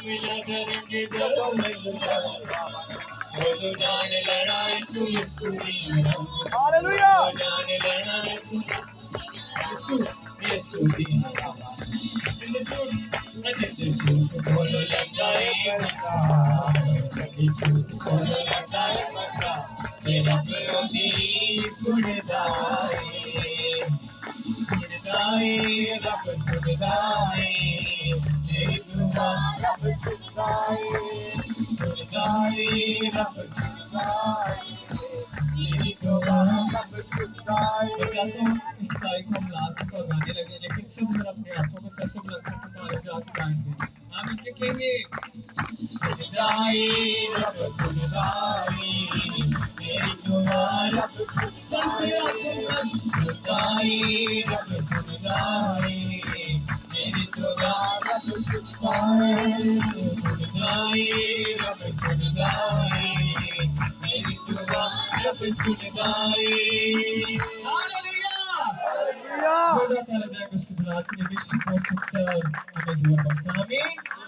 मिला करेंगे जब मिलता वो जो जाने लगा है तू यीशु दिया हालेलुया वो जाने लगा है तू यीशु यीशु दिया बोलो लगा है बच्चा झूठ बोलो लगा है बच्चा मेरा विरोधी सुनदाए सुनदाए रब सुनदाए मेरी दुआ रब सुनदाए सुनदाए रब सुनदाए मेरी दुआ रब सुनदाए। मैं कहता हूँ इस तारीख को हम लास्ट पर गाने लगे लेकिन सब लोग अपने हाथों को सर से बुलंद करके ताली बजा के गाएंगे। हम इनके कहेंगे सुनदाए रब सुनदाए मेरी दुआ रब सुनदाए सर से हाथों का सुनदाए रब सुनदाए मेरी दुआ रब सुनदाए सुनदाए रब सुनदाए मेरी दुआ रब सुनदाए। हालेलुया हालेलुया खुदा ताला दया उसकी बरात के लिए विश्व को सकता है और हमें जीवन बख्शता। आमीन।